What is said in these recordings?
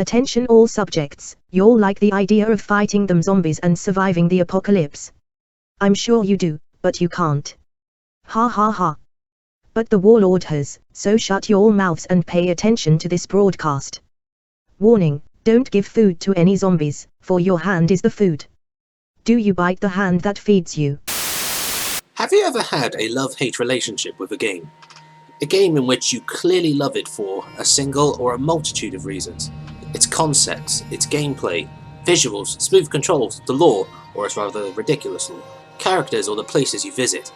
Attention all subjects, y'all like the idea of fighting them zombies and surviving the apocalypse. I'm sure you do, but you can't. Ha ha ha. But the Warlord has, so shut your mouths and pay attention to this broadcast. Warning, don't give food to any zombies, for your hand is the food. Do you bite the hand that feeds you? Have you ever had a love-hate relationship with a game? A game in which you clearly love it for a single or a multitude of reasons. Its concepts, its gameplay, visuals, smooth controls, the lore, or its rather ridiculous lore, characters or the places you visit.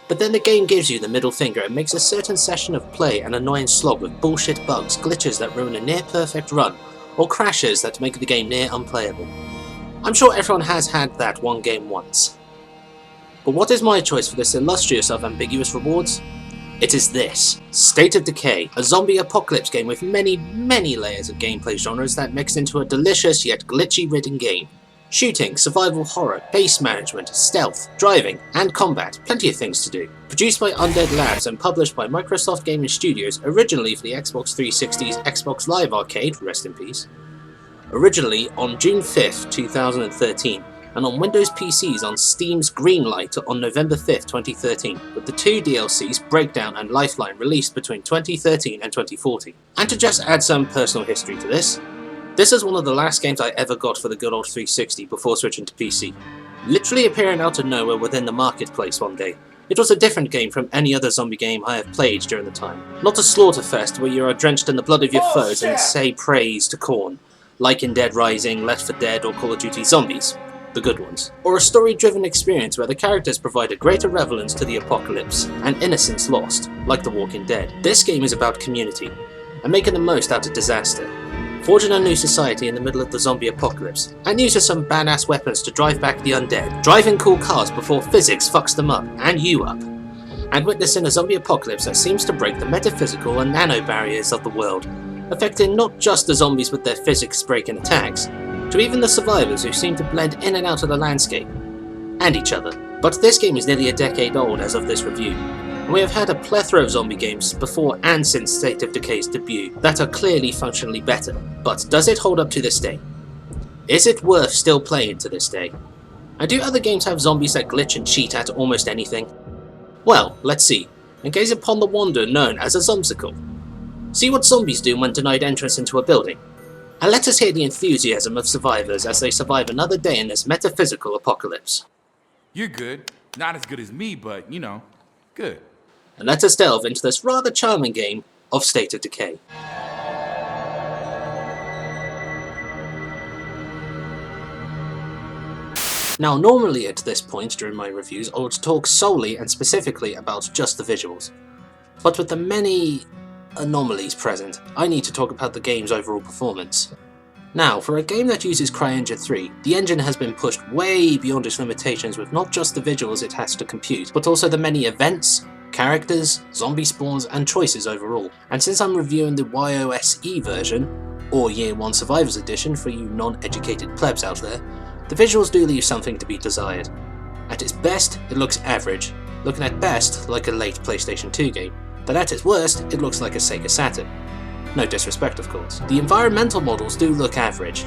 But then the game gives you the middle finger and makes a certain session of play an annoying slog with bullshit bugs, glitches that ruin a near-perfect run, or crashes that make the game near unplayable. I'm sure everyone has had that one game once. But what is my choice for this illustrious of ambiguous rewards? It is this, State of Decay, a zombie apocalypse game with many layers of gameplay genres that mix into a delicious yet glitchy-ridden game. Shooting, survival horror, base management, stealth, driving, and combat, plenty of things to do. Produced by Undead Labs and published by Microsoft Gaming Studios, originally for the Xbox 360's Xbox Live Arcade, rest in peace. Originally on June 5th, 2013, and on Windows PCs on Steam's Greenlight on November 5th, 2013, with the two DLCs, Breakdown and Lifeline, released between 2013 and 2014. And to just add some personal history to this is one of the last games I ever got for the good old 360 before switching to PC. Literally appearing out of nowhere within the marketplace one day. It was a different game from any other zombie game I have played during the time. Not a slaughterfest where you are drenched in the blood of your foes and say praise to corn, like in Dead Rising, Left 4 Dead or Call of Duty Zombies, the good ones. Or a story-driven experience where the characters provide a greater relevance to the apocalypse and innocence lost, like The Walking Dead. This game is about community, and making the most out of disaster. Forging a new society in the middle of the zombie apocalypse, and using some badass weapons to drive back the undead, driving cool cars before physics fucks them up, and you up, and witnessing a zombie apocalypse that seems to break the metaphysical and nano barriers of the world, affecting not just the zombies with their physics-breaking attacks, to even the survivors who seem to blend in and out of the landscape, and each other. But this game is nearly a decade old as of this review, and we have had a plethora of zombie games before and since State of Decay's debut that are clearly functionally better. But does it hold up to this day? Is it worth still playing to this day? And do other games have zombies that glitch and cheat at almost anything? Well, let's see, and gaze upon the wonder known as a zomsicle. See what zombies do when denied entrance into a building. And let us hear the enthusiasm of survivors as they survive another day in this metaphysical apocalypse. You're good. Not as good as me, but, you know, good. And let us delve into this rather charming game of State of Decay. Now, normally at this point during my reviews, I would talk solely and specifically about just the visuals. But with the many anomalies present, I need to talk about the game's overall performance. Now, for a game that uses CryEngine 3, the engine has been pushed way beyond its limitations with not just the visuals it has to compute, but also the many events, characters, zombie spawns, and choices overall. And since I'm reviewing the YOSE version, or Year 1 Survivors Edition for you non-educated plebs out there, the visuals do leave something to be desired. At its best, it looks average, looking at best like a late PlayStation 2 game, but at its worst, it looks like a Sega Saturn. No disrespect, of course. The environmental models do look average.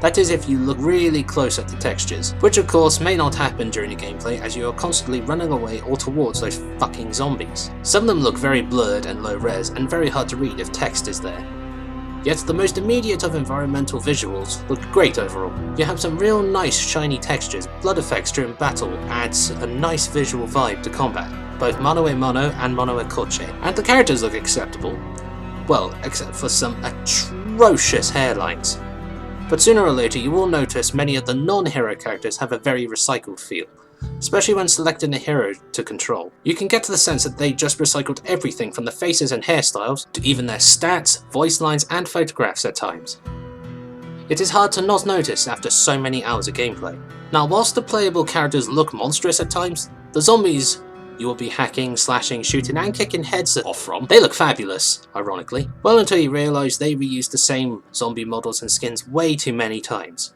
That is if you look really close at the textures, which of course may not happen during the gameplay as you are constantly running away or towards those fucking zombies. Some of them look very blurred and low res and very hard to read if text is there. Yet the most immediate of environmental visuals look great overall. You have some real nice shiny textures, blood effects during battle adds a nice visual vibe to combat, both mono a mono and mono a coche, and the characters look acceptable. Well, except for some atrocious hairlines. But sooner or later you will notice many of the non-hero characters have a very recycled feel, especially when selecting a hero to control. You can get to the sense that they just recycled everything from the faces and hairstyles to even their stats, voice lines and photographs at times. It is hard to not notice after so many hours of gameplay. Now, whilst the playable characters look monstrous at times, the zombies you will be hacking, slashing, shooting and kicking heads off from, they look fabulous, ironically. Well, until you realise they reused the same zombie models and skins way too many times.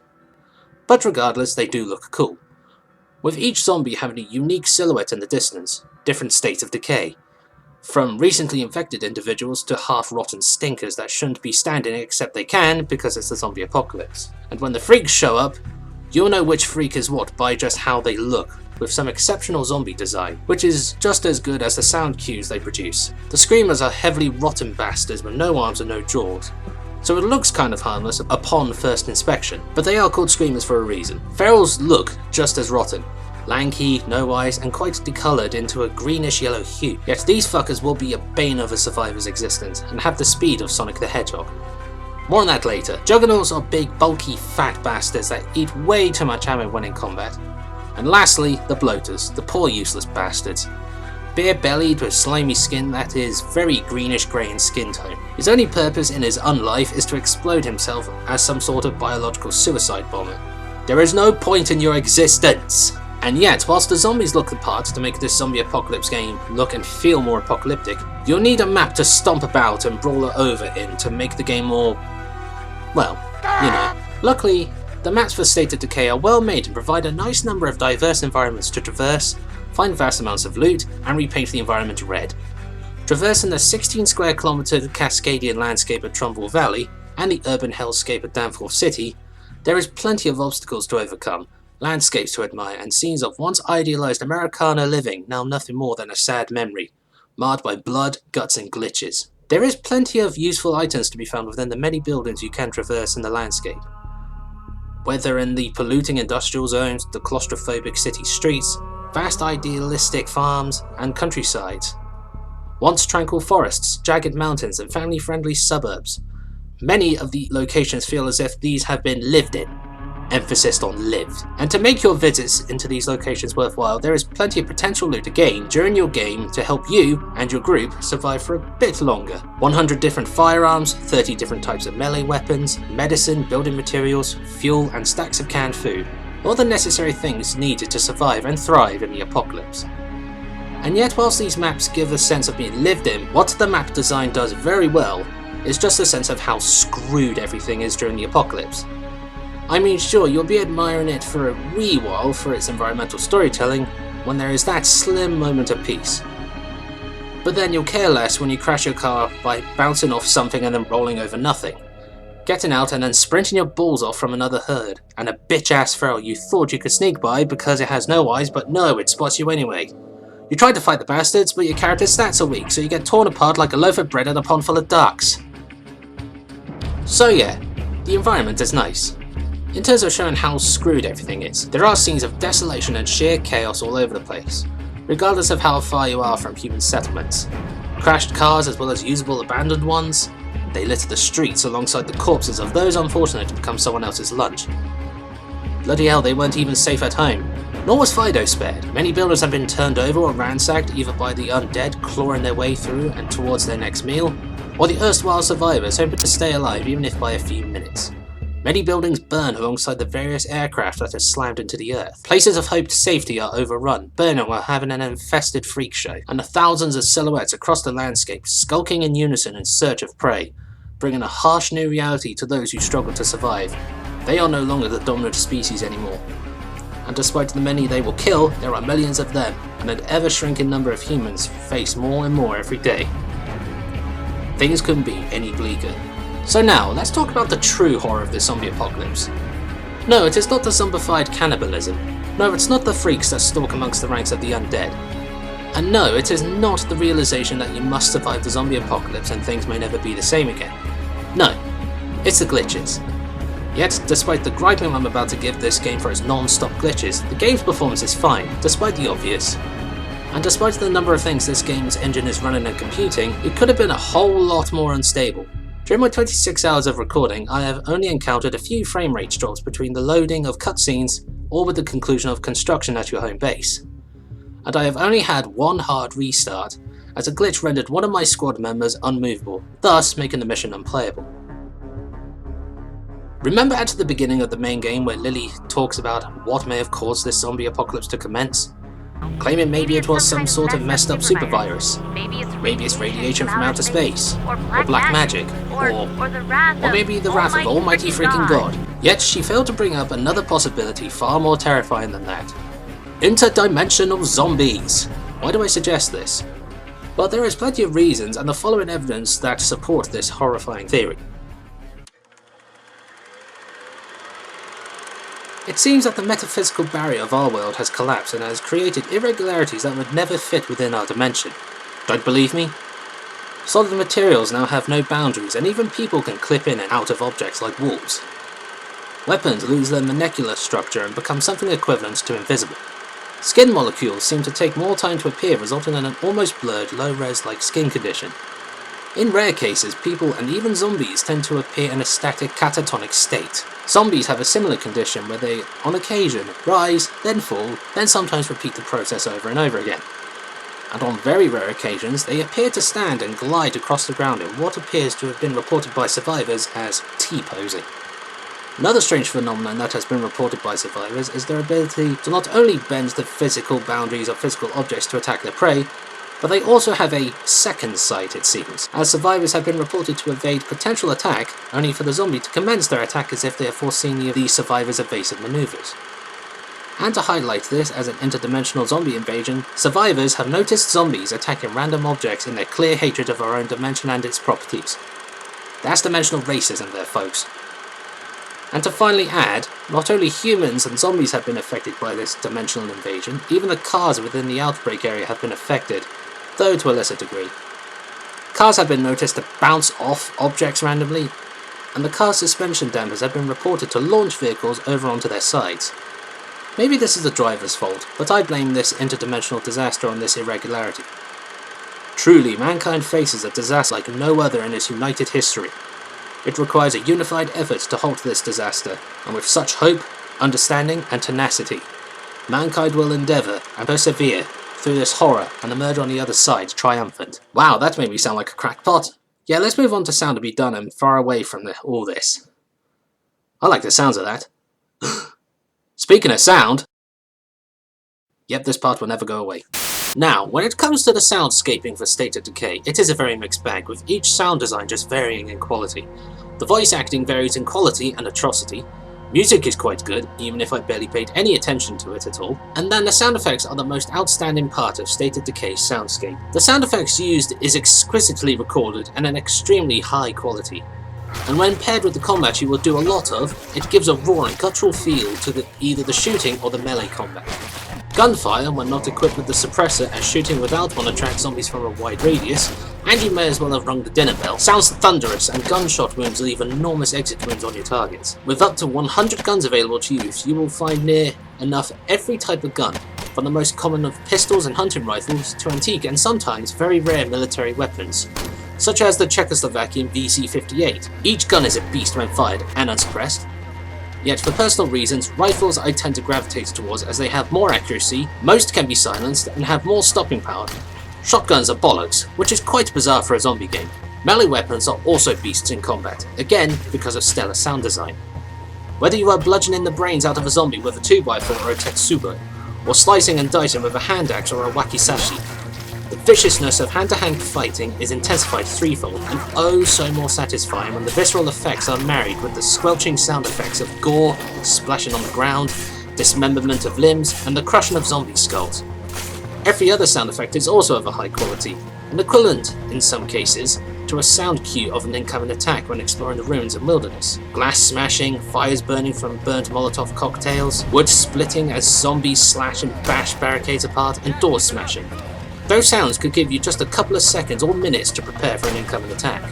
But regardless, they do look cool, with each zombie having a unique silhouette in the distance, different states of decay. From recently infected individuals to half-rotten stinkers that shouldn't be standing except they can because it's the zombie apocalypse. And when the freaks show up, you'll know which freak is what by just how they look, with some exceptional zombie design, which is just as good as the sound cues they produce. The screamers are heavily rotten bastards with no arms and no jaws, so it looks kind of harmless upon first inspection, but they are called screamers for a reason. Pharaohs look just as rotten. Lanky, no eyes, and quite decoloured into a greenish yellow hue. Yet these fuckers will be a bane of a survivor's existence, and have the speed of Sonic the Hedgehog. More on that later. Juggernauts are big, bulky, fat bastards that eat way too much ammo when in combat. And lastly, the bloaters, the poor useless bastards. Bare-bellied with slimy skin that is very greenish-grey in skin tone. His only purpose in his unlife is to explode himself as some sort of biological suicide bomber. There is no point in your existence! And yet, whilst the zombies look the part to make this zombie apocalypse game look and feel more apocalyptic, you'll need a map to stomp about and brawl over in to make the game more, well, you know. Luckily, the maps for State of Decay are well made and provide a nice number of diverse environments to traverse, find vast amounts of loot, and repaint the environment red. Traversing the 16 square kilometre Cascadian landscape of Trumbull Valley and the urban hellscape of Danforth City, there is plenty of obstacles to overcome, landscapes to admire, and scenes of once idealised Americana living now nothing more than a sad memory, marred by blood, guts and glitches. There is plenty of useful items to be found within the many buildings you can traverse in the landscape. Whether in the polluting industrial zones, the claustrophobic city streets, vast idealistic farms and countrysides, once tranquil forests, jagged mountains and family-friendly suburbs. Many of the locations feel as if these have been lived in. Emphasis on lived. And to make your visits into these locations worthwhile, there is plenty of potential loot to gain during your game to help you and your group survive for a bit longer. 100 different firearms, 30 different types of melee weapons, medicine, building materials, fuel and stacks of canned food. All the necessary things needed to survive and thrive in the apocalypse. And yet whilst these maps give a sense of being lived in, what the map design does very well is just a sense of how screwed everything is during the apocalypse. I mean, sure, you'll be admiring it for a wee while for its environmental storytelling when there is that slim moment of peace. But then you'll care less when you crash your car by bouncing off something and then rolling over nothing, getting out and then sprinting your balls off from another herd, and a bitch-ass Pharaoh you thought you could sneak by because it has no eyes, but no, it spots you anyway. You tried to fight the bastards, but your character's stats are weak, so you get torn apart like a loaf of bread in a pond full of ducks. So yeah, the environment is nice. In terms of showing how screwed everything is, there are scenes of desolation and sheer chaos all over the place, regardless of how far you are from human settlements. Crashed cars as well as usable abandoned ones, they litter the streets alongside the corpses of those unfortunate to become someone else's lunch. Bloody hell, they weren't even safe at home. Nor was Fido spared. Many buildings have been turned over or ransacked either by the undead clawing their way through and towards their next meal, or the erstwhile survivors hoping to stay alive even if by a few minutes. Many buildings burn alongside the various aircraft that are slammed into the earth. Places of hoped safety are overrun, burning while having an infested freak show, and the thousands of silhouettes across the landscape skulking in unison in search of prey, bringing a harsh new reality to those who struggle to survive. They are no longer the dominant species anymore. And despite the many they will kill, there are millions of them, and an ever-shrinking number of humans face more and more every day. Things couldn't be any bleaker. So now, let's talk about the true horror of this zombie apocalypse. No, it is not the zombified cannibalism. No, it's not the freaks that stalk amongst the ranks of the undead. And no, it is not the realization that you must survive the zombie apocalypse and things may never be the same again. No, it's the glitches. Yet, despite the griping I'm about to give this game for its non-stop glitches, the game's performance is fine, despite the obvious. And despite the number of things this game's engine is running and computing, it could have been a whole lot more unstable. During my 26 hours of recording, I have only encountered a few frame rate drops between the loading of cutscenes or with the conclusion of construction at your home base. And I have only had one hard restart, as a glitch rendered one of my squad members unmovable, thus making the mission unplayable. Remember at the beginning of the main game where Lily talks about what may have caused this zombie apocalypse to commence? Claiming maybe it was some sort of messed up super virus, maybe it's radiation from outer space, or black magic, or maybe the wrath of almighty freaking God. Yet she failed to bring up another possibility far more terrifying than that. Interdimensional zombies! Why do I suggest this? But there is plenty of reasons and the following evidence that support this horrifying theory. It seems that the metaphysical barrier of our world has collapsed and has created irregularities that would never fit within our dimension. Don't believe me? Solid materials now have no boundaries, and even people can clip in and out of objects like walls. Weapons lose their molecular structure and become something equivalent to invisible. Skin molecules seem to take more time to appear, resulting in an almost blurred, low-res-like skin condition. In rare cases, people and even zombies tend to appear in a static catatonic state. Zombies have a similar condition where they, on occasion, rise, then fall, then sometimes repeat the process over and over again. And on very rare occasions, they appear to stand and glide across the ground in what appears to have been reported by survivors as T-posing. Another strange phenomenon that has been reported by survivors is their ability to not only bend the physical boundaries of physical objects to attack their prey, but they also have a second sight, it seems, as survivors have been reported to evade potential attack, only for the zombie to commence their attack as if they have foreseen the survivor's evasive maneuvers. And to highlight this as an interdimensional zombie invasion, survivors have noticed zombies attacking random objects in their clear hatred of our own dimension and its properties. That's dimensional racism there, folks. And to finally add, not only humans and zombies have been affected by this dimensional invasion, even the cars within the outbreak area have been affected, though to a lesser degree. Cars have been noticed to bounce off objects randomly, and the car's suspension dampers have been reported to launch vehicles over onto their sides. Maybe this is the driver's fault, but I blame this interdimensional disaster on this irregularity. Truly, mankind faces a disaster like no other in its united history. It requires a unified effort to halt this disaster, and with such hope, understanding, and tenacity, mankind will endeavour and persevere through this horror and emerge on the other side triumphant. Wow, that made me sound like a crackpot. Yeah, let's move on to sound to be done and far away from all this. I like the sounds of that. Speaking of sound... Yep, this part will never go away. Now, when it comes to the soundscaping for State of Decay, it is a very mixed bag, with each sound design just varying in quality. The voice acting varies in quality and atrocity, music is quite good, even if I barely paid any attention to it at all, and then the sound effects are the most outstanding part of State of Decay's soundscape. The sound effects used is exquisitely recorded and an extremely high quality. And when paired with the combat you will do a lot of, it gives a raw and guttural feel to either the shooting or the melee combat. Gunfire, when not equipped with the suppressor, as shooting without one attracts zombies from a wide radius, and you may as well have rung the dinner bell, sounds thunderous, and gunshot wounds leave enormous exit wounds on your targets. With up to 100 guns available to use, you will find near enough every type of gun, from the most common of pistols and hunting rifles to antique and sometimes very rare military weapons, such as the Czechoslovakian VC-58. Each gun is a beast when fired and unsuppressed. Yet for personal reasons, rifles I tend to gravitate towards as they have more accuracy, most can be silenced, and have more stopping power. Shotguns are bollocks, which is quite bizarre for a zombie game. Melee weapons are also beasts in combat, again because of stellar sound design. Whether you are bludgeoning the brains out of a zombie with a 2x4 or a Tetsubo, or slicing and dicing with a hand axe or a wakizashi, the viciousness of hand-to-hand fighting is intensified threefold, and oh so more satisfying when the visceral effects are married with the squelching sound effects of gore, splashing on the ground, dismemberment of limbs, and the crushing of zombie skulls. Every other sound effect is also of a high quality, and equivalent, in some cases, to a sound cue of an incoming attack when exploring the ruins and wilderness. Glass smashing, fires burning from burnt Molotov cocktails, wood splitting as zombies slash and bash barricades apart, and doors smashing. Those sounds could give you just a couple of seconds or minutes to prepare for an incoming attack.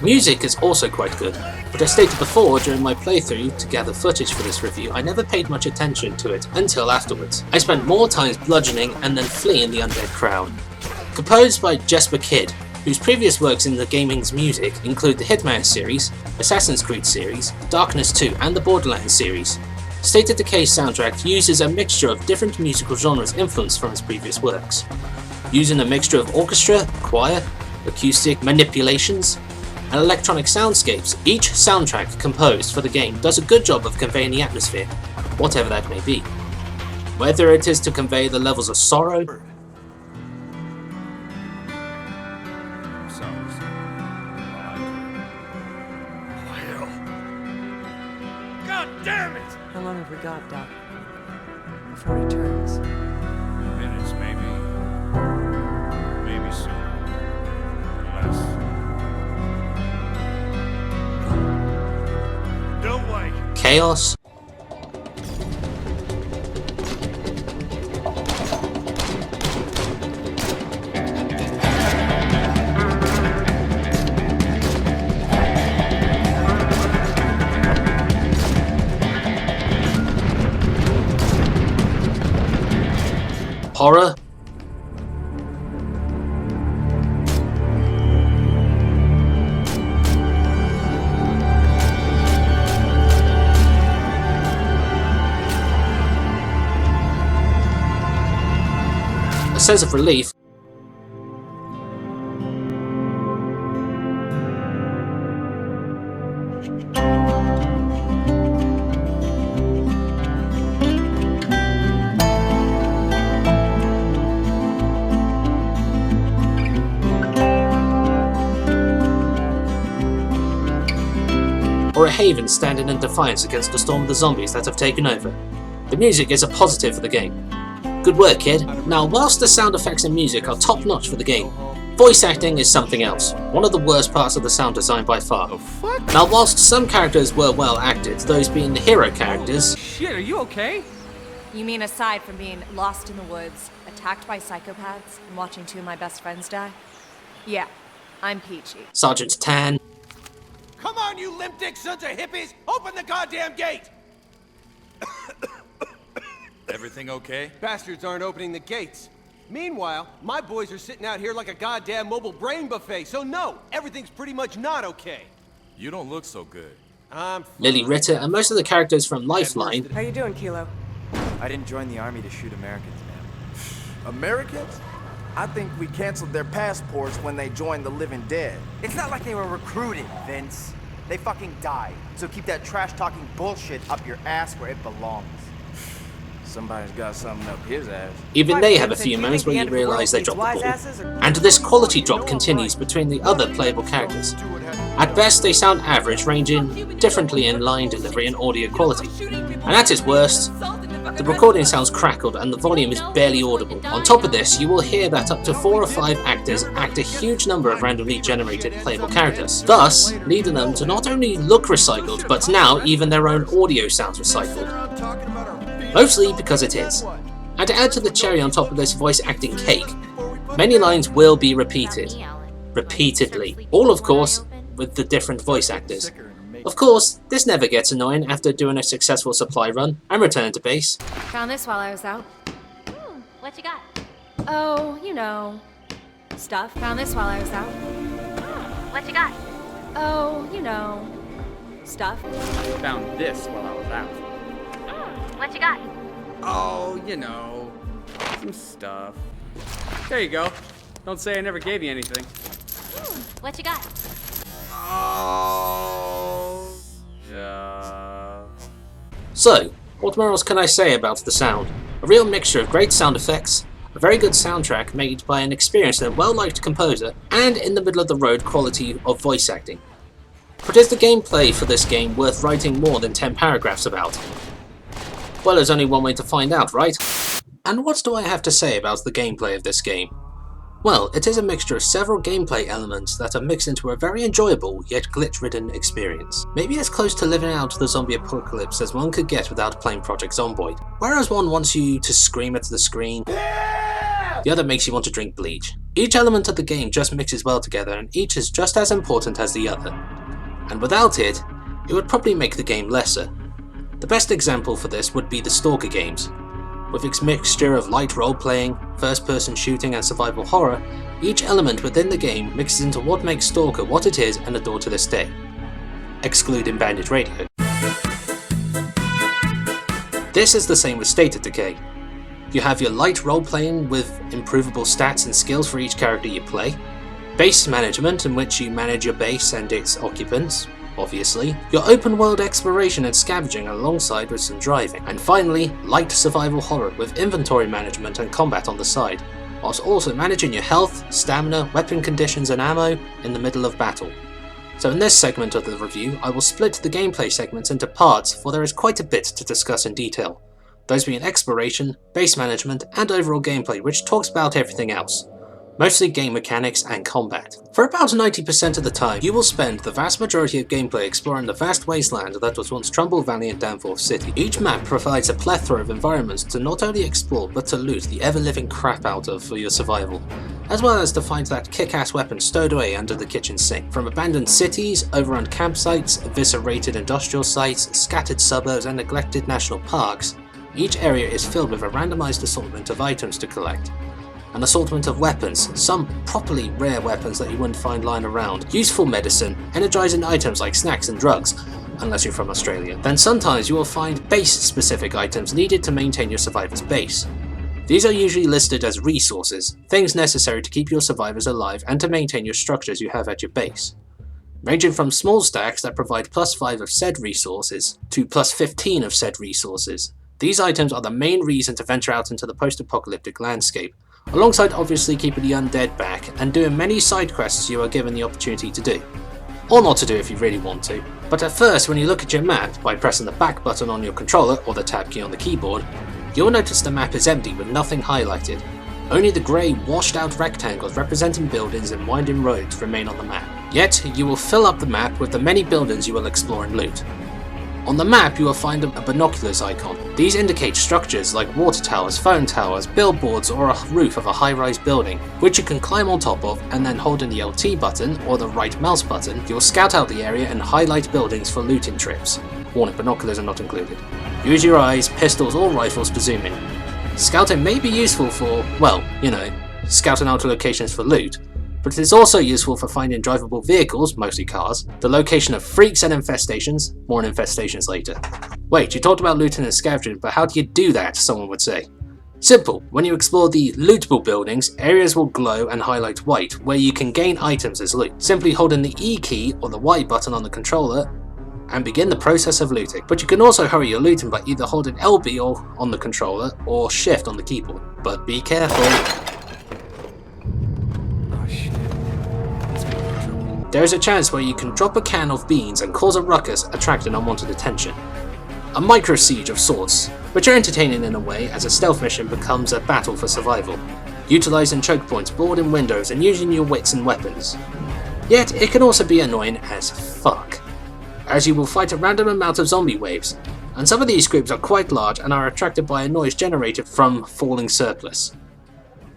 Music is also quite good, but as stated before during my playthrough to gather footage for this review, I never paid much attention to it until afterwards. I spent more time bludgeoning and then fleeing the undead crowd. Composed by Jesper Kyd, whose previous works in the gaming's music include the Hitman series, Assassin's Creed series, Darkness 2 and the Borderlands series, State of Decay's soundtrack uses a mixture of different musical genres influenced from his previous works. Using a mixture of orchestra, choir, acoustic manipulations, and electronic soundscapes, each soundtrack composed for the game does a good job of conveying the atmosphere, whatever that may be. Whether it is to convey the levels of sorrow, God damn it! How long have we got, Doc? Before he turns. Minutes, maybe. Maybe soon. chaos, horror, a sense of relief, or a haven standing in defiance against the storm of the zombies that have taken over. The music is a positive for the game. Good work, kid. Now, whilst the sound effects and music are top notch for the game, voice acting is something else, one of the worst parts of the sound design by far. Now, whilst some characters were well acted, those being the hero characters... Shit, are you okay? You mean aside from being lost in the woods, attacked by psychopaths, and watching two of my best friends die? Yeah, I'm peachy. Sergeant Tan, Come on, you limp dick sons of hippies! Open the goddamn gate! Everything okay? Bastards aren't opening the gates. Meanwhile, my boys are sitting out here like a goddamn mobile brain buffet, so no, everything's pretty much not okay. You don't look so good. I'm Lily Ritter, and most of the characters from Lifeline. How you doing, Kilo? I didn't join the army to shoot Americans, man. Americans? I think we canceled their passports when they joined the living dead. It's not like they were recruited, Vince. They fucking died. So keep that trash-talking bullshit up your ass where it belongs. Somebody's got something up his ass. Even they have a few moments where you realise they dropped the ball. And this quality drop continues between the other playable characters. At best, they sound average, ranging differently in line delivery and audio quality. And at its worst, the recording sounds crackled and the volume is barely audible. On top of this, you will hear that up to 4 or 5 actors act a huge number of randomly generated playable characters, thus leading them to not only look recycled, but now even their own audio sounds recycled. Mostly because it is. And to add to the cherry on top of this voice acting cake, many lines will be repeated. Repeatedly. All, of course, with the different voice actors. Of course, this never gets annoying after doing a successful supply run and returning to base. Found this while I was out. What you got? Oh, you know, stuff. Found this while I was out. What you got? Oh, you know, stuff. Found this while I was out. What you got? Oh, you know, some stuff. There you go. Don't say I never gave you anything. What you got? Oh, So, what more else can I say about the sound? A real mixture of great sound effects, a very good soundtrack made by an experienced and well-liked composer, and in the middle of the road quality of voice acting. But is the gameplay for this game worth writing more than 10 paragraphs about? Well, there's only one way to find out, right? And what do I have to say about the gameplay of this game? Well, it is a mixture of several gameplay elements that are mixed into a very enjoyable yet glitch-ridden experience. Maybe as close to living out the zombie apocalypse as one could get without playing Project Zomboid. Whereas one wants you to scream at the screen, the other makes you want to drink bleach. Each element of the game just mixes well together and each is just as important as the other. And without it, it would probably make the game lesser. The best example for this would be the Stalker games. With its mixture of light role-playing, first-person shooting and survival horror, each element within the game mixes into what makes Stalker what it is and adored to this day. Excluding Bandit Radio. This is the same with State of Decay. You have your light role-playing with improvable stats and skills for each character you play, base management in which you manage your base and its occupants, obviously, your open world exploration and scavenging alongside with some driving, and finally, light survival horror with inventory management and combat on the side, whilst also managing your health, stamina, weapon conditions and ammo in the middle of battle. So in this segment of the review, I will split the gameplay segments into parts, for there is quite a bit to discuss in detail. Those being exploration, base management, and overall gameplay, which talks about everything else. mostly game mechanics and combat. For about 90% of the time, you will spend the vast majority of gameplay exploring the vast wasteland that was once Trumbull Valley and Danforth City. Each map provides a plethora of environments to not only explore but to loot the ever-living crap out of for your survival, as well as to find that kick-ass weapon stowed away under the kitchen sink. From abandoned cities, overrun campsites, eviscerated industrial sites, scattered suburbs and neglected national parks, each area is filled with a randomized assortment of items to collect. An assortment of weapons, some properly rare weapons that you wouldn't find lying around, useful medicine, energizing items like snacks and drugs, unless you're from Australia. Then sometimes you will find base-specific items needed to maintain your survivor's base. These are usually listed as resources, things necessary to keep your survivors alive and to maintain your structures you have at your base. Ranging from small stacks that provide +5 of said resources to +15 of said resources. These items are the main reason to venture out into the post-apocalyptic landscape, alongside obviously keeping the undead back and doing many side quests you are given the opportunity to do. Or not to do if you really want to. But at first, when you look at your map by pressing the back button on your controller or the tab key on the keyboard, you'll notice the map is empty with nothing highlighted. Only the grey washed out rectangles representing buildings and winding roads remain on the map. Yet, you will fill up the map with the many buildings you will explore and loot. On the map you will find a binoculars icon. These indicate structures like water towers, phone towers, billboards or a roof of a high-rise building, which you can climb on top of, and then holding the LT button or the right mouse button, you'll scout out the area and highlight buildings for looting trips. Warning, binoculars are not included. Use your eyes, pistols or rifles to zoom in. Scouting may be useful for, well, scouting out locations for loot, but it is also useful for finding drivable vehicles, mostly cars, the location of freaks and infestations, more on infestations later. Wait, you talked about looting and scavenging, but how do you do that, someone would say? Simple, when you explore the lootable buildings, areas will glow and highlight white, where you can gain items as loot. Simply holding the E key or the Y button on the controller and begin the process of looting. But you can also hurry your looting by either holding LB on the controller or Shift on the keyboard. But be careful. There is a chance where you can drop a can of beans and cause a ruckus, attracting unwanted attention. A micro siege of sorts, which are entertaining in a way as a stealth mission becomes a battle for survival, utilising choke points, boarding windows and using your wits and weapons. Yet it can also be annoying as fuck, as you will fight a random amount of zombie waves, and some of these groups are quite large and are attracted by a noise generated from falling surplus.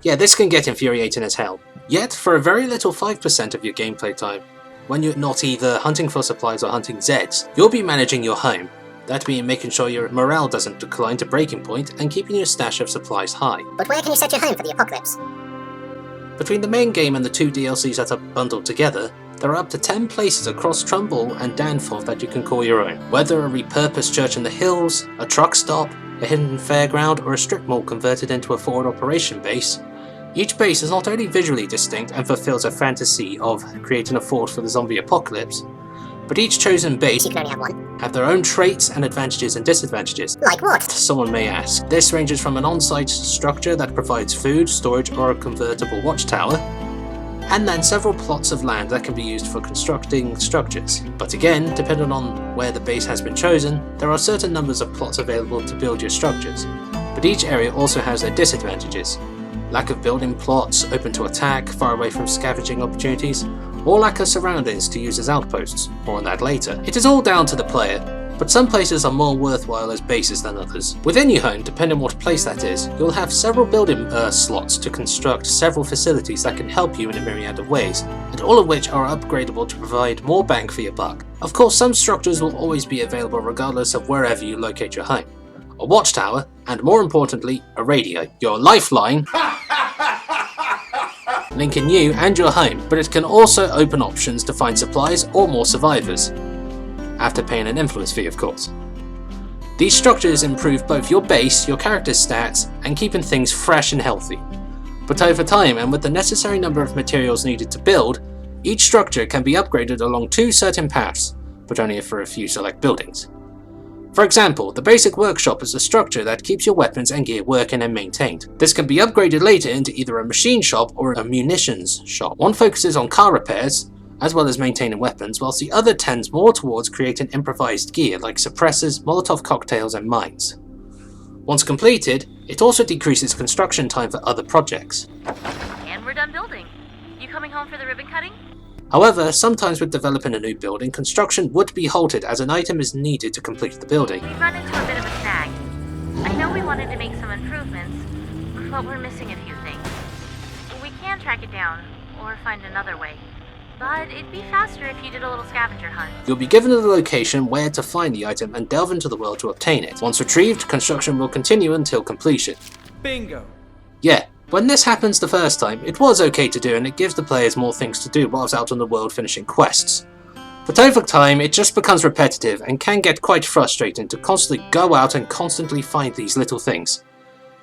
Yeah, this can get infuriating as hell. Yet, for a very little 5% of your gameplay time, when you're not either hunting for supplies or hunting Zeds, you'll be managing your home, that being making sure your morale doesn't decline to breaking point and keeping your stash of supplies high. But where can you set your home for the apocalypse? Between the main game and the 2 DLCs that are bundled together, there are up to 10 places across Trumbull and Danforth that you can call your own. Whether a repurposed church in the hills, a truck stop, a hidden fairground or a strip mall converted into a forward operation base, each base is not only visually distinct and fulfills a fantasy of creating a fort for the zombie apocalypse, but each chosen base You can only have one. have their own traits and advantages and disadvantages. Like what? Someone may ask. This ranges from an on-site structure that provides food, storage or a convertible watchtower, and then several plots of land that can be used for constructing structures. But again, depending on where the base has been chosen, there are certain numbers of plots available to build your structures, but each area also has their disadvantages. Lack of building plots, open to attack, far away from scavenging opportunities, or lack of surroundings to use as outposts, more on that later. It is all down to the player, but some places are more worthwhile as bases than others. Within your home, depending on what place that is, you'll have several building slots to construct several facilities that can help you in a myriad of ways, and all of which are upgradable to provide more bang for your buck. Of course, some structures will always be available regardless of wherever you locate your home. A watchtower, and more importantly, a radio. Your lifeline, linking you and your home, but it can also open options to find supplies or more survivors, after paying an influence fee of course. These structures improve both your base, your character's stats, and keeping things fresh and healthy. But over time, and with the necessary number of materials needed to build, each structure can be upgraded along 2 certain paths, but only for a few select buildings. For example, the basic workshop is a structure that keeps your weapons and gear working and maintained. This can be upgraded later into either a machine shop or a munitions shop. One focuses on car repairs, as well as maintaining weapons, whilst the other tends more towards creating improvised gear like suppressors, Molotov cocktails and mines. Once completed, it also decreases construction time for other projects. And we're done. done building. You coming home for the ribbon cutting? However, sometimes with developing a new building, construction would be halted as an item is needed to complete the building. We've run into a bit of a snag. I know we wanted to make some improvements, but we're missing a few things. We can track it down, or find another way. But it'd be faster if you did a little scavenger hunt. You'll be given the location where to find the item and delve into the world to obtain it. Once retrieved, construction will continue until completion. Bingo. Yeah, when this happens the first time, it was okay to do and it gives the players more things to do whilst out on the world finishing quests. But over time, it just becomes repetitive and can get quite frustrating to constantly go out and constantly find these little things.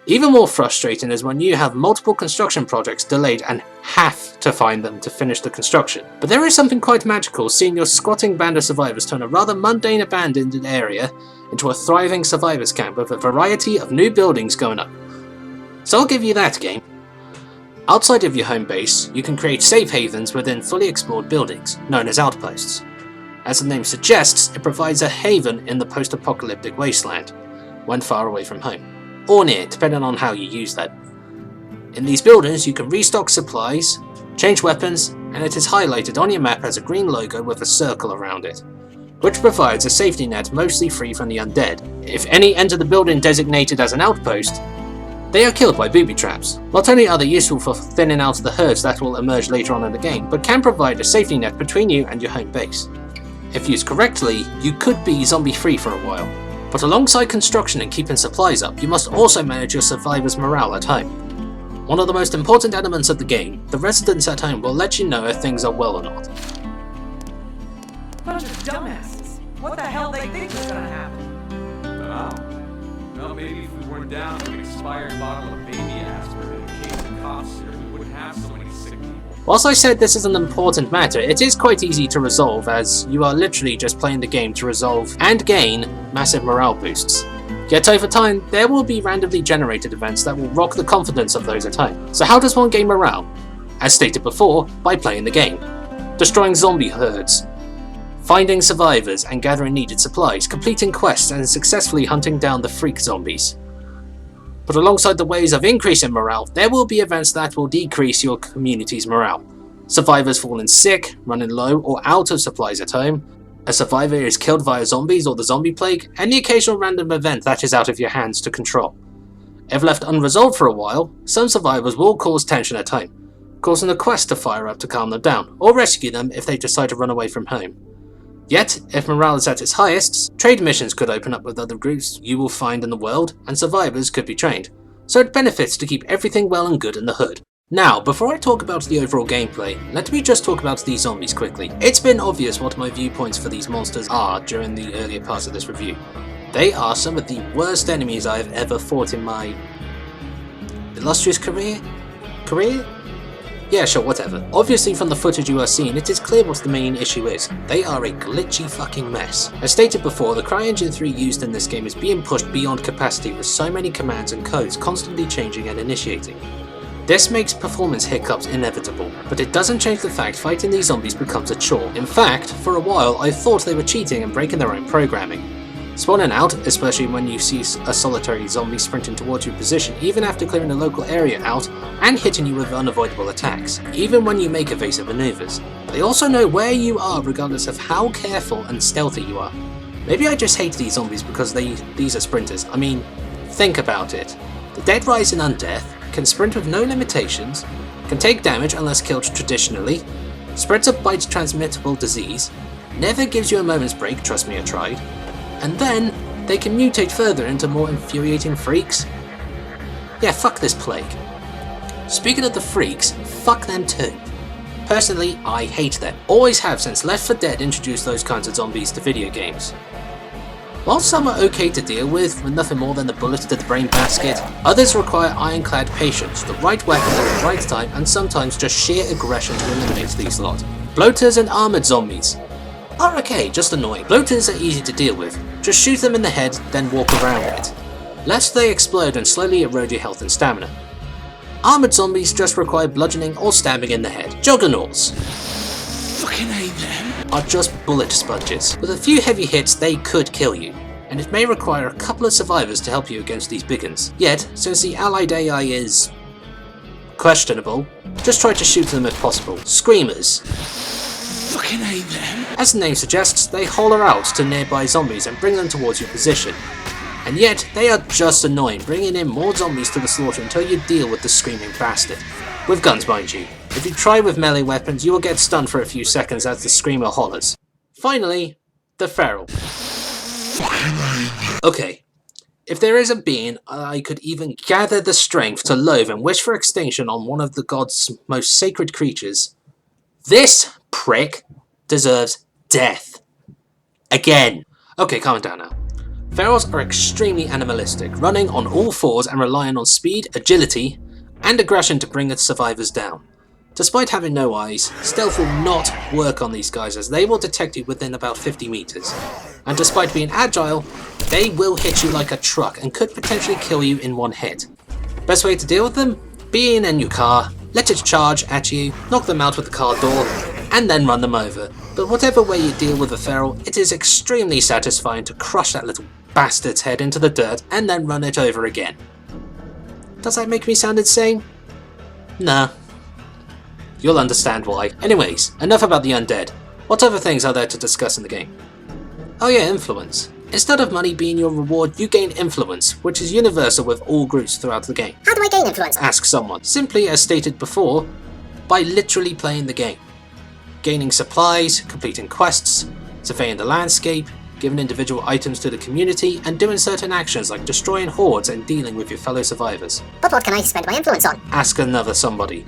Even more frustrating is when you have multiple construction projects delayed and have to find them to finish the construction. But there is something quite magical seeing your squatting band of survivors turn a rather mundane abandoned area into a thriving survivors camp with a variety of new buildings going up. So I'll give you that, game. Outside of your home base, you can create safe havens within fully explored buildings, known as outposts. As the name suggests, it provides a haven in the post-apocalyptic wasteland, when far away from home. Or near, depending on how you use that. In these buildings you can restock supplies, change weapons, and it is highlighted on your map as a green logo with a circle around it, which provides a safety net mostly free from the undead. If any enter the building designated as an outpost, they are killed by booby traps. Not only are they useful for thinning out the herds that will emerge later on in the game, but can provide a safety net between you and your home base. If used correctly, you could be zombie free for a while. But alongside construction and keeping supplies up, you must also manage your survivors' morale at home. One of the most important elements of the game, the residents at home will let you know if things are well or not. Bunch of dumbasses. What the hell they think is gonna happen? Oh. Well, maybe if we weren't down to an expired bottle of baby aspirin and a case of cough syrup, we wouldn't have so many sick people. Whilst I said this is an important matter, it is quite easy to resolve as you are literally just playing the game to resolve and gain massive morale boosts. Yet over time, there will be randomly generated events that will rock the confidence of those at home. So how does one gain morale? As stated before, by playing the game. Destroying zombie herds, finding survivors and gathering needed supplies, completing quests and successfully hunting down the freak zombies. But alongside the ways of increasing morale, there will be events that will decrease your community's morale. Survivors falling sick, running low or out of supplies at home, a survivor is killed via zombies or the zombie plague, and the occasional random event that is out of your hands to control. If left unresolved for a while, some survivors will cause tension at home, causing a quest to fire up to calm them down, or rescue them if they decide to run away from home. Yet, if morale is at its highest, trade missions could open up with other groups you will find in the world, and survivors could be trained, so it benefits to keep everything well and good in the hood. Now, before I talk about the overall gameplay, let me just talk about these zombies quickly. It's been obvious what my viewpoints for these monsters are during the earlier parts of this review. They are some of the worst enemies I have ever fought in my illustrious career? Yeah, sure, whatever. Obviously from the footage you are seeing, it is clear what the main issue is. They are a glitchy fucking mess. As stated before, the CryEngine 3 used in this game is being pushed beyond capacity with so many commands and codes constantly changing and initiating. This makes performance hiccups inevitable, but it doesn't change the fact fighting these zombies becomes a chore. In fact, for a while I thought they were cheating and breaking their own programming. Spawning out, especially when you see a solitary zombie sprinting towards your position even after clearing the local area out and hitting you with unavoidable attacks, even when you make evasive maneuvers. They also know where you are regardless of how careful and stealthy you are. Maybe I just hate these zombies because these are sprinters. I mean, think about it. The dead rise in undeath, can sprint with no limitations, can take damage unless killed traditionally, spreads a bite transmittable disease, never gives you a moment's break, trust me I tried, and then they can mutate further into more infuriating freaks. Yeah, fuck this plague. Speaking of the freaks, fuck them too. Personally, I hate them. Always have since Left 4 Dead introduced those kinds of zombies to video games. While some are okay to deal with nothing more than a bullet to the brain basket, others require ironclad patience, the right weapon at the right time, and sometimes just sheer aggression to eliminate these lot. Bloaters and armoured zombies are okay, just annoying. Bloaters are easy to deal with. Just shoot them in the head, then walk around it. Lest they explode and slowly erode your health and stamina. Armoured zombies just require bludgeoning or stabbing in the head. Juggernauts Fucking hate them. Are just bullet sponges. With a few heavy hits they could kill you, and it may require a couple of survivors to help you against these big uns. Yet, since the allied AI is questionable, just try to shoot them if possible. Screamers. Fucking hate them. As the name suggests, they holler out to nearby zombies and bring them towards your position. And yet, they are just annoying, bringing in more zombies to the slaughter until you deal with the screaming bastard. With guns, mind you. If you try with melee weapons, you will get stunned for a few seconds as the screamer hollers. Finally, the Pharaoh. Okay, if there is a being I could even gather the strength to loathe and wish for extinction on one of the gods' most sacred creatures, this prick deserves death. Again. Okay, calm down now. Pharaohs are extremely animalistic, running on all fours and relying on speed, agility, and aggression to bring its survivors down. Despite having no eyes, stealth will not work on these guys as they will detect you within about 50 meters. And despite being agile, they will hit you like a truck and could potentially kill you in one hit. Best way to deal with them? Be in your car, let it charge at you, knock them out with the car door, and then run them over. But whatever way you deal with a Pharaoh, it is extremely satisfying to crush that little bastard's head into the dirt and then run it over again. Does that make me sound insane? Nah. You'll understand why. Anyways, enough about the undead. What other things are there to discuss in the game? Oh yeah, influence. Instead of money being your reward, you gain influence, which is universal with all groups throughout the game. How do I gain influence? Ask someone. Simply, as stated before, by literally playing the game. Gaining supplies, completing quests, surveying the landscape, giving individual items to the community, and doing certain actions like destroying hordes and dealing with your fellow survivors. But what can I spend my influence on? Ask another somebody.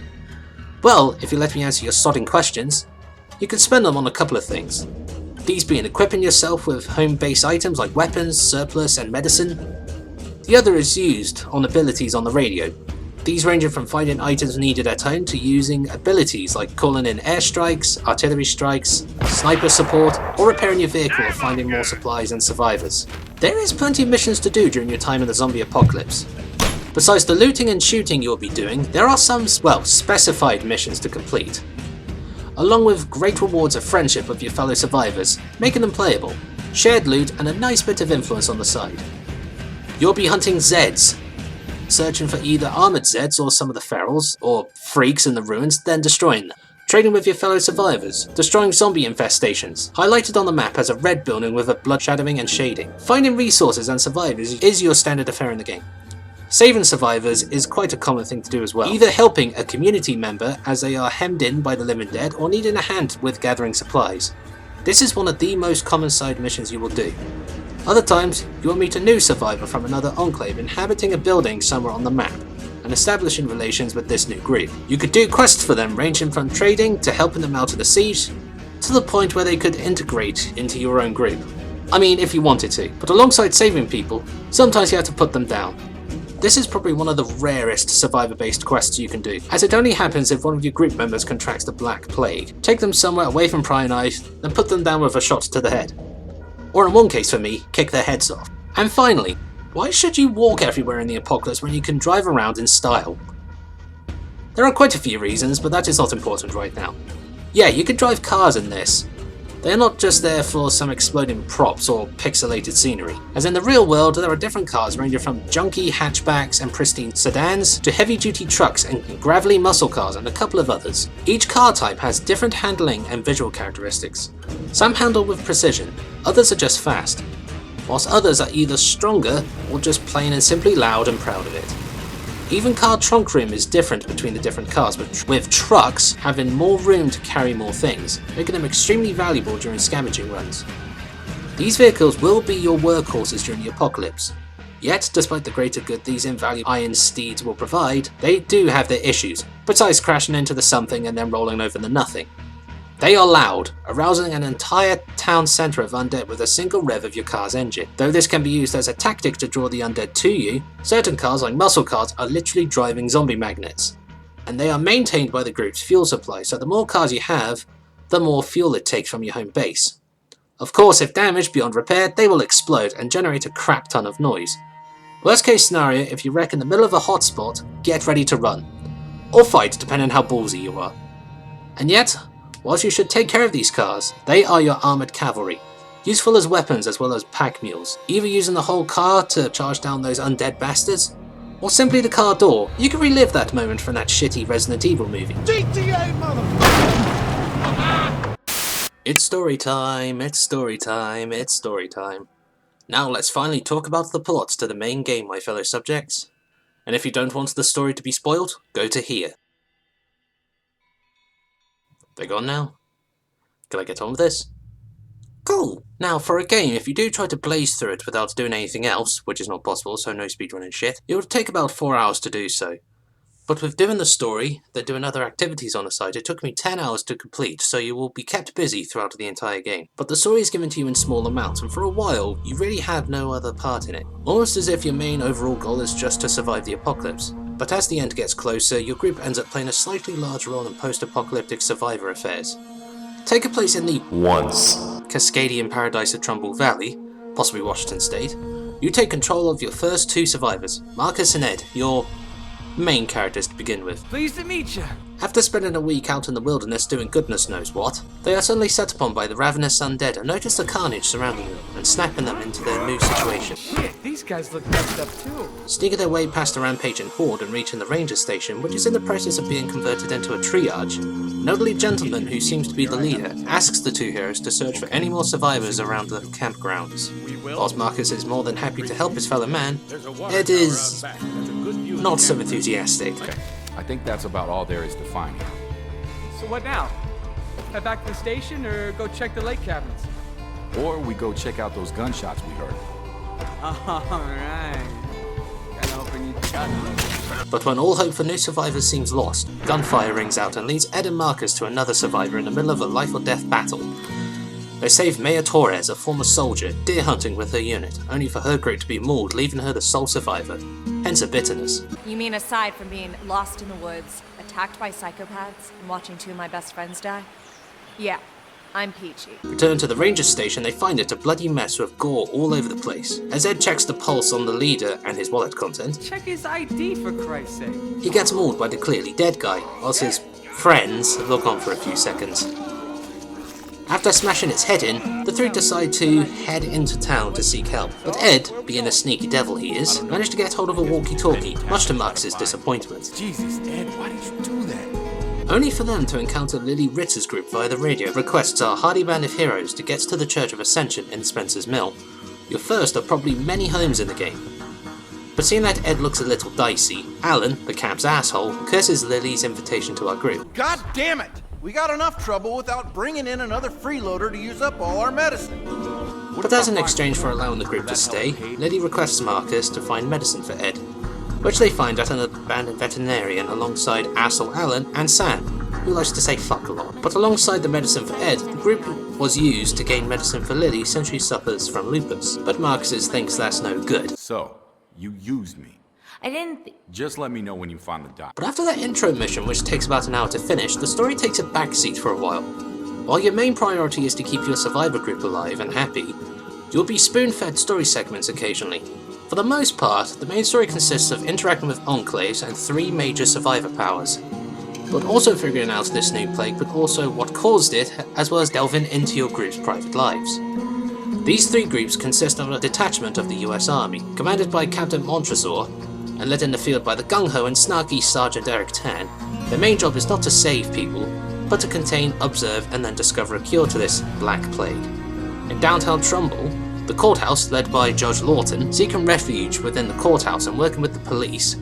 Well, if you let me answer your sodding questions, you can spend them on a couple of things. These being equipping yourself with home-based items like weapons, surplus, and medicine. The other is used on abilities on the radio. These ranging from finding items needed at home to using abilities like calling in airstrikes, artillery strikes, sniper support, or repairing your vehicle or finding more supplies and survivors. There is plenty of missions to do during your time in the zombie apocalypse. Besides the looting and shooting you will be doing, there are some, well, specified missions to complete, along with great rewards of friendship with your fellow survivors, making them playable, shared loot, and a nice bit of influence on the side. You'll be hunting Zeds, searching for either armoured Zeds or some of the Pharaohs, or freaks in the ruins, then destroying them. Trading with your fellow survivors, destroying zombie infestations, highlighted on the map as a red building with a blood shadowing and shading. Finding resources and survivors is your standard affair in the game. Saving survivors is quite a common thing to do as well, either helping a community member as they are hemmed in by the living dead or needing a hand with gathering supplies. This is one of the most common side missions you will do. Other times, you will meet a new survivor from another enclave inhabiting a building somewhere on the map and establishing relations with this new group. You could do quests for them ranging from trading to helping them out of the siege to the point where they could integrate into your own group. I mean, if you wanted to, but alongside saving people, sometimes you have to put them down. This is probably one of the rarest survivor-based quests you can do, as it only happens if one of your group members contracts the Black Plague. Take them somewhere away from prying eyes, then put them down with a shot to the head. Or in one case for me, kick their heads off. And finally, why should you walk everywhere in the apocalypse when you can drive around in style? There are quite a few reasons, but that is not important right now. Yeah, you can drive cars in this. They are not just there for some exploding props or pixelated scenery, as in the real world there are different cars ranging from junky hatchbacks and pristine sedans to heavy-duty trucks and gravelly muscle cars and a couple of others. Each car type has different handling and visual characteristics. Some handle with precision, others are just fast, whilst others are either stronger or just plain and simply loud and proud of it. Even car trunk room is different between the different cars, with trucks having more room to carry more things, making them extremely valuable during scavenging runs. These vehicles will be your workhorses during the apocalypse. Yet, despite the greater good these invaluable iron steeds will provide, they do have their issues, besides crashing into the something and then rolling over the nothing. They are loud, arousing an entire town centre of undead with a single rev of your car's engine. Though this can be used as a tactic to draw the undead to you, certain cars like muscle cars are literally driving zombie magnets. And they are maintained by the group's fuel supply, so the more cars you have, the more fuel it takes from your home base. Of course, if damaged beyond repair, they will explode and generate a crap ton of noise. Worst case scenario, if you wreck in the middle of a hotspot, get ready to run. Or fight, depending on how ballsy you are. And yet, whilst you should take care of these cars, they are your armoured cavalry, useful as weapons as well as pack mules, either using the whole car to charge down those undead bastards, or simply the car door, you can relive that moment from that shitty Resident Evil movie. GTA It's story time, it's story time, it's story time. Now let's finally talk about the plots to the main game, my fellow subjects. And if you don't want the story to be spoiled, go to here. They're gone now? Can I get on with this? Cool! Now, for a game, if you do try to blaze through it without doing anything else, which is not possible, so no speedrunning shit, it would take about 4 hours to do so. But with doing the story, then doing other activities on the side, it took me 10 hours to complete, so you will be kept busy throughout the entire game. But the story is given to you in small amounts, and for a while, you really have no other part in it. Almost as if your main overall goal is just to survive the apocalypse. But as the end gets closer, your group ends up playing a slightly larger role in post-apocalyptic survivor affairs. Take a place in the Cascadian paradise of Trumbull Valley, possibly Washington State. You take control of your first 2 survivors, Marcus and Ed, your main characters to begin with. Pleased to meet you. After spending a week out in the wilderness doing goodness knows what, they are suddenly set upon by the ravenous undead and notice the carnage surrounding them and snapping them into their new situation. Shit, these guys look messed up too. Sneaking their way past the rampaging horde and reaching the ranger station, which is in the process of being converted into a triage, an elderly gentleman who seems to be the leader asks the 2 heroes to search for any more survivors around the campgrounds. Whilst Marcus is more than happy to help his fellow man, Ed is not so enthusiastic. I think that's about all there is to find here. So what now? Head back to the station or go check the lake cabins? Or we go check out those gunshots we heard. Alright. Kinda hoping you got it. But when all hope for new survivors seems lost, gunfire rings out and leads Ed and Marcus to another survivor in the middle of a life or death battle. They save Maya Torres, a former soldier, deer hunting with her unit, only for her group to be mauled, leaving her the sole survivor. Hence her bitterness. You mean aside from being lost in the woods, attacked by psychopaths, and watching 2 of my best friends die? Yeah, I'm peachy. Returned to the ranger station, they find it a bloody mess with gore all over the place. As Ed checks the pulse on the leader and his wallet content, Check his ID for Christ's sake. he gets mauled by the clearly dead guy, whilst his friends look on for a few seconds. After smashing its head in, the 3 decide to head into town to seek help, but Ed, being a sneaky devil he is, managed to get hold of a walkie-talkie, much to Marcus's disappointment. Jesus, Ed, why did you do that? Only for them to encounter Lily Ritz's group via the radio. Requests our hardy band of heroes to get to the Church of Ascension in Spencer's Mill, your first of probably many homes in the game. But seeing that Ed looks a little dicey, Alan, the camp's asshole, curses Lily's invitation to our group. God damn it! We got enough trouble without bringing in another freeloader to use up all our medicine. But as an exchange for allowing the group to stay, Lily requests Marcus to find medicine for Ed, which they find at an abandoned veterinarian alongside asshole Alan and Sam, who likes to say fuck a lot. But alongside the medicine for Ed, the group was used to gain medicine for Lily since she suffers from lupus, but Marcus thinks that's no good. So, you used me. I didn't. Just let me know when you find the doc. But after that intro mission, which takes about an hour to finish, the story takes a backseat for a while. While your main priority is to keep your survivor group alive and happy, you'll be spoon-fed story segments occasionally. For the most part, the main story consists of interacting with enclaves and 3 major survivor powers, but also figuring out this new plague, but also what caused it, as well as delving into your group's private lives. These 3 groups consist of a detachment of the US Army, commanded by Captain Montresor, and led in the field by the gung-ho and snarky Sergeant Eric Tan. Their main job is not to save people, but to contain, observe, and then discover a cure to this Black Plague. In downtown Trumbull, the courthouse, led by Judge Lawton, seeking refuge within the courthouse and working with the police,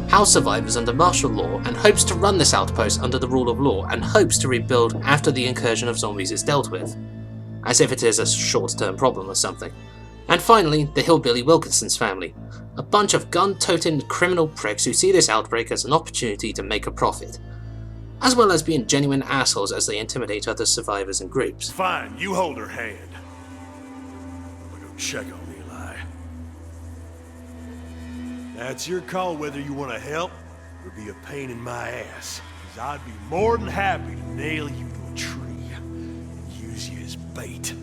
house survivors under martial law and hopes to run this outpost under the rule of law and hopes to rebuild after the incursion of zombies is dealt with, as if it is a short-term problem or something. And finally, the Hillbilly Wilkinson's family, a bunch of gun-toting criminal pricks who see this outbreak as an opportunity to make a profit, as well as being genuine assholes as they intimidate other survivors and groups. Fine, you hold her hand. I'm gonna go check on Eli. That's your call whether you want to help or be a pain in my ass. 'Cause I'd be more than happy to nail you to a tree and use you as bait.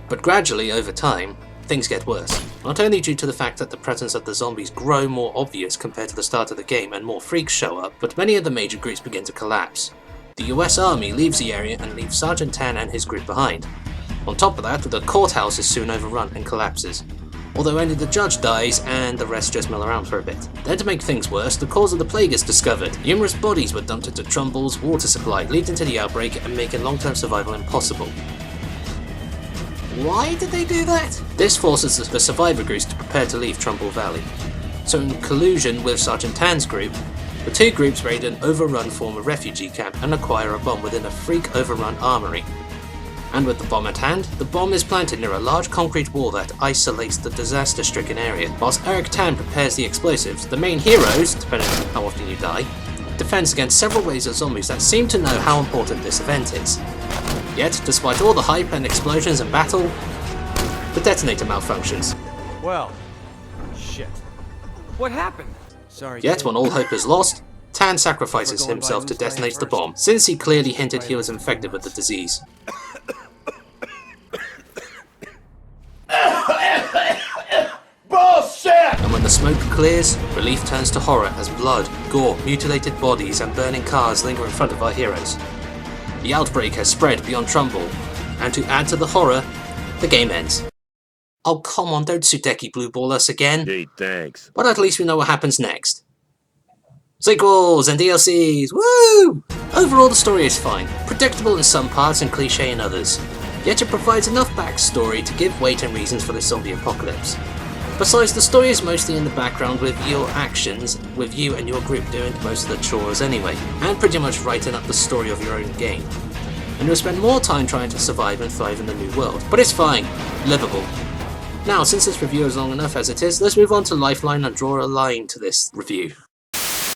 But gradually, over time, things get worse, not only due to the fact that the presence of the zombies grow more obvious compared to the start of the game and more freaks show up, but many of the major groups begin to collapse. The US Army leaves the area and leaves Sergeant Tan and his group behind. On top of that, the courthouse is soon overrun and collapses. although only the judge dies and the rest just mill around for a bit. Then to make things worse, the cause of the plague is discovered. Numerous bodies were dumped into Trumbull's water supply, leading to the outbreak and making long-term survival impossible. Why did they do that? This forces the survivor groups to prepare to leave Trumbull Valley. So in collusion with Sergeant Tan's group, the two groups raid an overrun former refugee camp and acquire a bomb within a freak overrun armory. And with the bomb at hand, the bomb is planted near a large concrete wall that isolates the disaster-stricken area. Whilst Eric Tan prepares the explosives, the main heroes, depending on how often you die, defends against several waves of zombies that seem to know how important this event is. Yet, despite all the hype and explosions and battle, the detonator malfunctions. Well, shit. What happened? Sorry. Yet, when all hope is lost, Tan sacrifices himself to detonate the bomb, since he clearly hinted he was infected with the disease. Bullshit! And when the smoke clears, relief turns to horror as blood, gore, mutilated bodies and burning cars linger in front of our heroes. The outbreak has spread beyond Trumbull, and to add to the horror, the game ends. Oh come on, don't Sudeki blueball us again. Hey, thanks. But at least we know what happens next. Sequels and DLCs, woo! Overall the story is fine, predictable in some parts and cliché in others, yet it provides enough backstory to give weight and reasons for the zombie apocalypse. Besides, the story is mostly in the background with your actions, with you and your group doing most of the chores anyway, and pretty much writing up the story of your own game. And you'll spend more time trying to survive and thrive in the new world, but it's fine, livable. Now, since this review is long enough as it is, let's move on to Lifeline and draw a line to this review.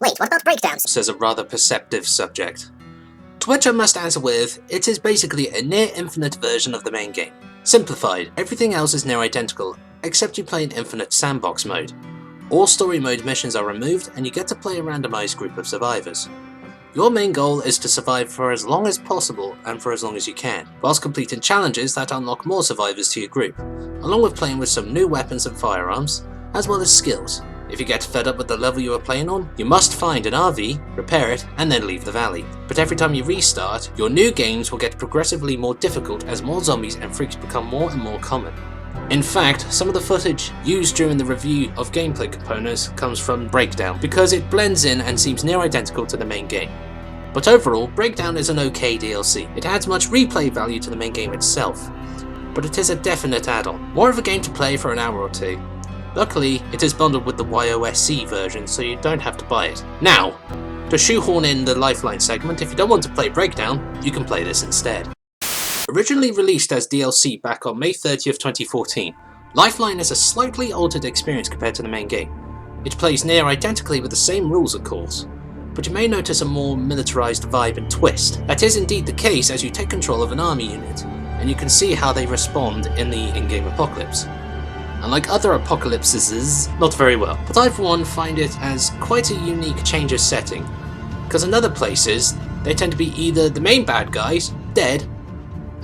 Wait, what about breakdowns? Says a rather perceptive subject. To which I must answer with, it is basically a near-infinite version of the main game. Simplified, everything else is near identical, except you play in infinite sandbox mode. All story mode missions are removed and you get to play a randomized group of survivors. Your main goal is to survive for as long as possible and for as long as you can, whilst completing challenges that unlock more survivors to your group, along with playing with some new weapons and firearms, as well as skills. If you get fed up with the level you are playing on, you must find an RV, repair it, and then leave the valley. But every time you restart, your new games will get progressively more difficult as more zombies and freaks become more and more common. In fact, some of the footage used during the review of gameplay components comes from Breakdown, because it blends in and seems near identical to the main game. But overall, Breakdown is an okay DLC. It adds much replay value to the main game itself, but it is a definite add-on, more of a game to play for an hour or two. Luckily, it is bundled with the YOSE version, so you don't have to buy it. Now, to shoehorn in the Lifeline segment, if you don't want to play Breakdown, you can play this instead. Originally released as DLC back on May 30th, 2014, Lifeline is a slightly altered experience compared to the main game. It plays near identically with the same rules of course, but you may notice a more militarized vibe and twist. That is indeed the case as you take control of an army unit, and you can see how they respond in the in-game apocalypse. Unlike other apocalypses, not very well, but I for one find it as quite a unique change of setting, because in other places, they tend to be either the main bad guys, dead,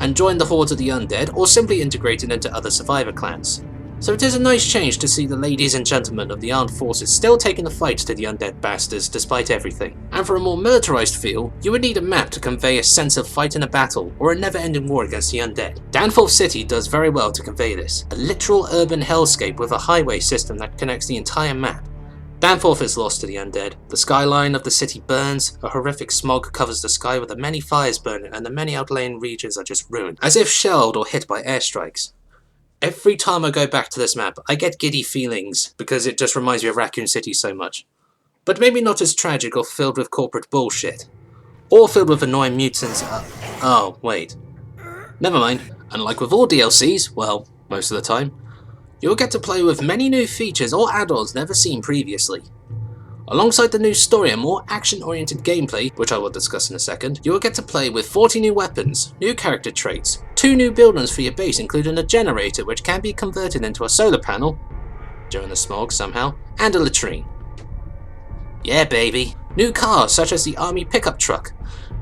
and join the hordes of the undead, or simply integrated into other survivor clans. So it is a nice change to see the ladies and gentlemen of the armed forces still taking the fight to the undead bastards despite everything. And for a more militarized feel, you would need a map to convey a sense of fight in a battle or a never-ending war against the undead. Danforth City does very well to convey this, a literal urban hellscape with a highway system that connects the entire map. Danforth is lost to the undead, the skyline of the city burns, a horrific smog covers the sky with the many fires burning and the many outlying regions are just ruined, as if shelled or hit by airstrikes. Every time I go back to this map, I get giddy feelings because it just reminds me of Raccoon City so much. But maybe not as tragic or filled with corporate bullshit. Or filled with annoying mutants. Oh, wait. Never mind. Unlike with all DLCs, well, most of the time, you'll get to play with many new features or add-ons never seen previously. Alongside the new story and more action-oriented gameplay, which I will discuss in a second, you will get to play with 40 new weapons, new character traits, 2 new buildings for your base including a generator which can be converted into a solar panel, during the smog somehow, and a latrine. Yeah baby! New cars such as the army pickup truck,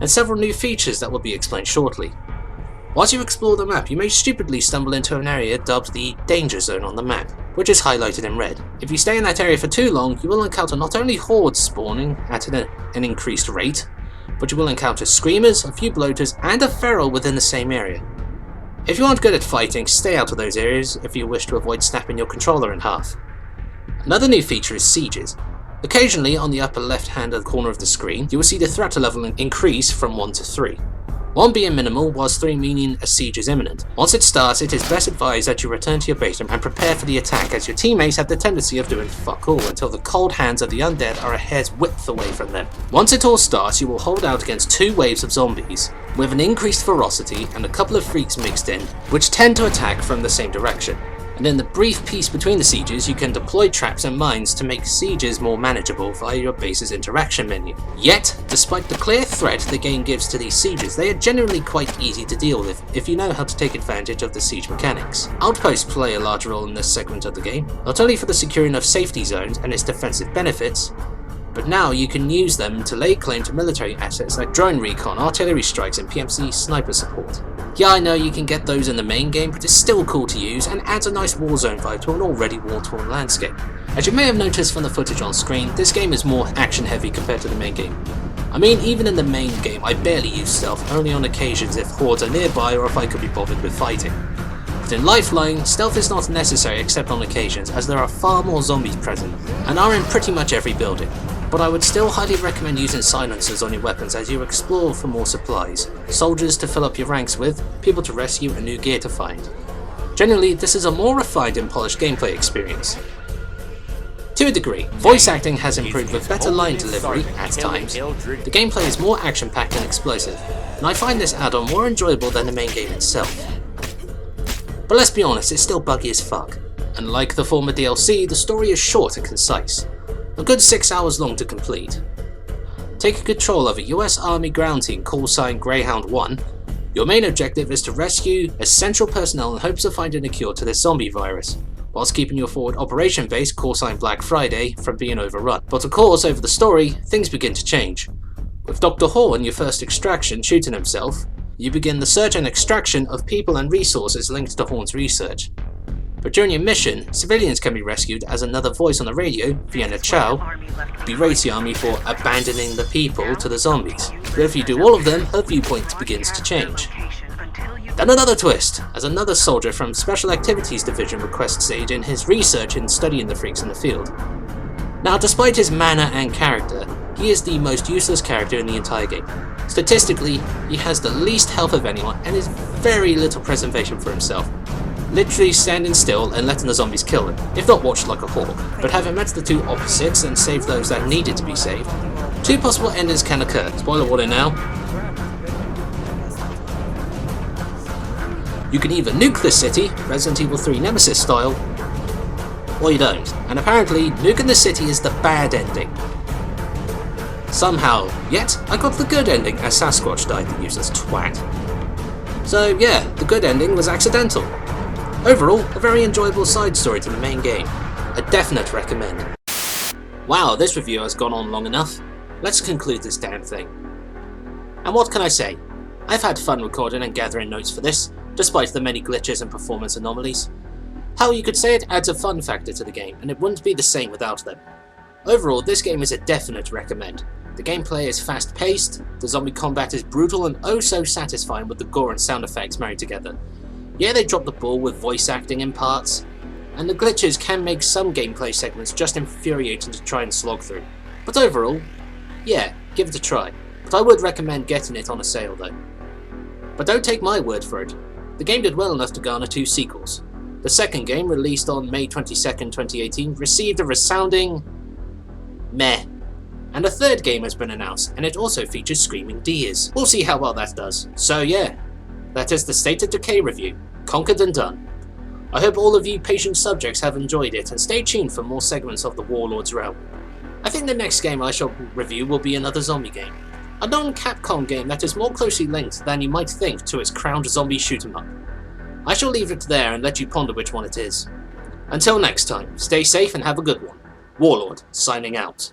and several new features that will be explained shortly. Whilst you explore the map, you may stupidly stumble into an area dubbed the Danger Zone on the map, which is highlighted in red. If you stay in that area for too long, you will encounter not only hordes spawning at an increased rate, but you will encounter screamers, a few bloaters, and a Pharaoh within the same area. If you aren't good at fighting, stay out of those areas if you wish to avoid snapping your controller in half. Another new feature is sieges. Occasionally, on the upper left-hand corner of the screen, you will see the threat level increase from 1 to 3. 1 being minimal, whilst 3 meaning a siege is imminent. Once it starts, it is best advised that you return to your base and prepare for the attack, as your teammates have the tendency of doing fuck all until the cold hands of the undead are a hair's width away from them. Once it all starts, you will hold out against 2 waves of zombies, with an increased ferocity and a couple of freaks mixed in, which tend to attack from the same direction. And in the brief peace between the sieges, you can deploy traps and mines to make sieges more manageable via your base's interaction menu. Yet, despite the clear threat the game gives to these sieges, they are generally quite easy to deal with if you know how to take advantage of the siege mechanics. Outposts play a large role in this segment of the game, not only for the securing of safety zones and its defensive benefits, but now you can use them to lay claim to military assets like drone recon, artillery strikes and PMC sniper support. Yeah, I know you can get those in the main game, but it's still cool to use and adds a nice Warzone vibe to an already war-torn landscape. As you may have noticed from the footage on screen, this game is more action heavy compared to the main game. I mean, even in the main game I barely use stealth, only on occasions if hordes are nearby or if I could be bothered with fighting. But in Lifeline, stealth is not necessary except on occasions, as there are far more zombies present and are in pretty much every building. But I would still highly recommend using silencers on your weapons as you explore for more supplies, soldiers to fill up your ranks with, people to rescue and new gear to find. Generally, this is a more refined and polished gameplay experience. To a degree, voice acting has improved with better line delivery at times. The gameplay is more action-packed and explosive, and I find this add-on more enjoyable than the main game itself. But let's be honest, it's still buggy as fuck. And like the former DLC, the story is short and concise. A good 6 hours long to complete. Taking control of a US Army ground team callsign Greyhound 1, your main objective is to rescue essential personnel in hopes of finding a cure to this zombie virus, whilst keeping your forward operation base callsign Black Friday from being overrun. But of course, over the story, things begin to change. With Dr. Horn, your first extraction, shooting himself, you begin the search and extraction of people and resources linked to Horn's research. But during your mission, civilians can be rescued as another voice on the radio, Vienna Chow, berates the army for abandoning the people to the zombies. But if you do all of them, her viewpoint begins to change. Then another twist, as another soldier from Special Activities Division requests aid in his research in studying the freaks in the field. Now, despite his manner and character, he is the most useless character in the entire game. Statistically, he has the least health of anyone and has very little preservation for himself. Literally standing still and letting the zombies kill him, if not watched like a hawk. But having met the two opposites and saved those that needed to be saved, 2 possible endings can occur. Spoiler warning now. You can either nuke the city, Resident Evil 3 Nemesis style, or you don't. And apparently, nuking the city is the bad ending. Somehow, yet, I got the good ending as Sasquatch died, the useless twat. So yeah, the good ending was accidental. Overall, a very enjoyable side story to the main game. A definite recommend. Wow, this review has gone on long enough. Let's conclude this damn thing. And what can I say? I've had fun recording and gathering notes for this, despite the many glitches and performance anomalies. How you could say it adds a fun factor to the game, and it wouldn't be the same without them. Overall, this game is a definite recommend. The gameplay is fast-paced, the zombie combat is brutal and oh so satisfying with the gore and sound effects married together. Yeah, they dropped the ball with voice acting in parts, and the glitches can make some gameplay segments just infuriating to try and slog through. But overall, yeah, give it a try. But I would recommend getting it on a sale though. But don't take my word for it. The game did well enough to garner 2 sequels. The second game, released on May 22nd, 2018, received a resounding meh. And a third game has been announced, and it also features screaming deers. We'll see how well that does. So yeah, that is the State of Decay review, conquered and done. I hope all of you patient subjects have enjoyed it, and stay tuned for more segments of the Warlord's realm. I think the next game I shall review will be another zombie game. A non-Capcom game that is more closely linked than you might think to its crowned zombie shoot-'em-up. I shall leave it there and let you ponder which one it is. Until next time, stay safe and have a good one. Warlord, signing out.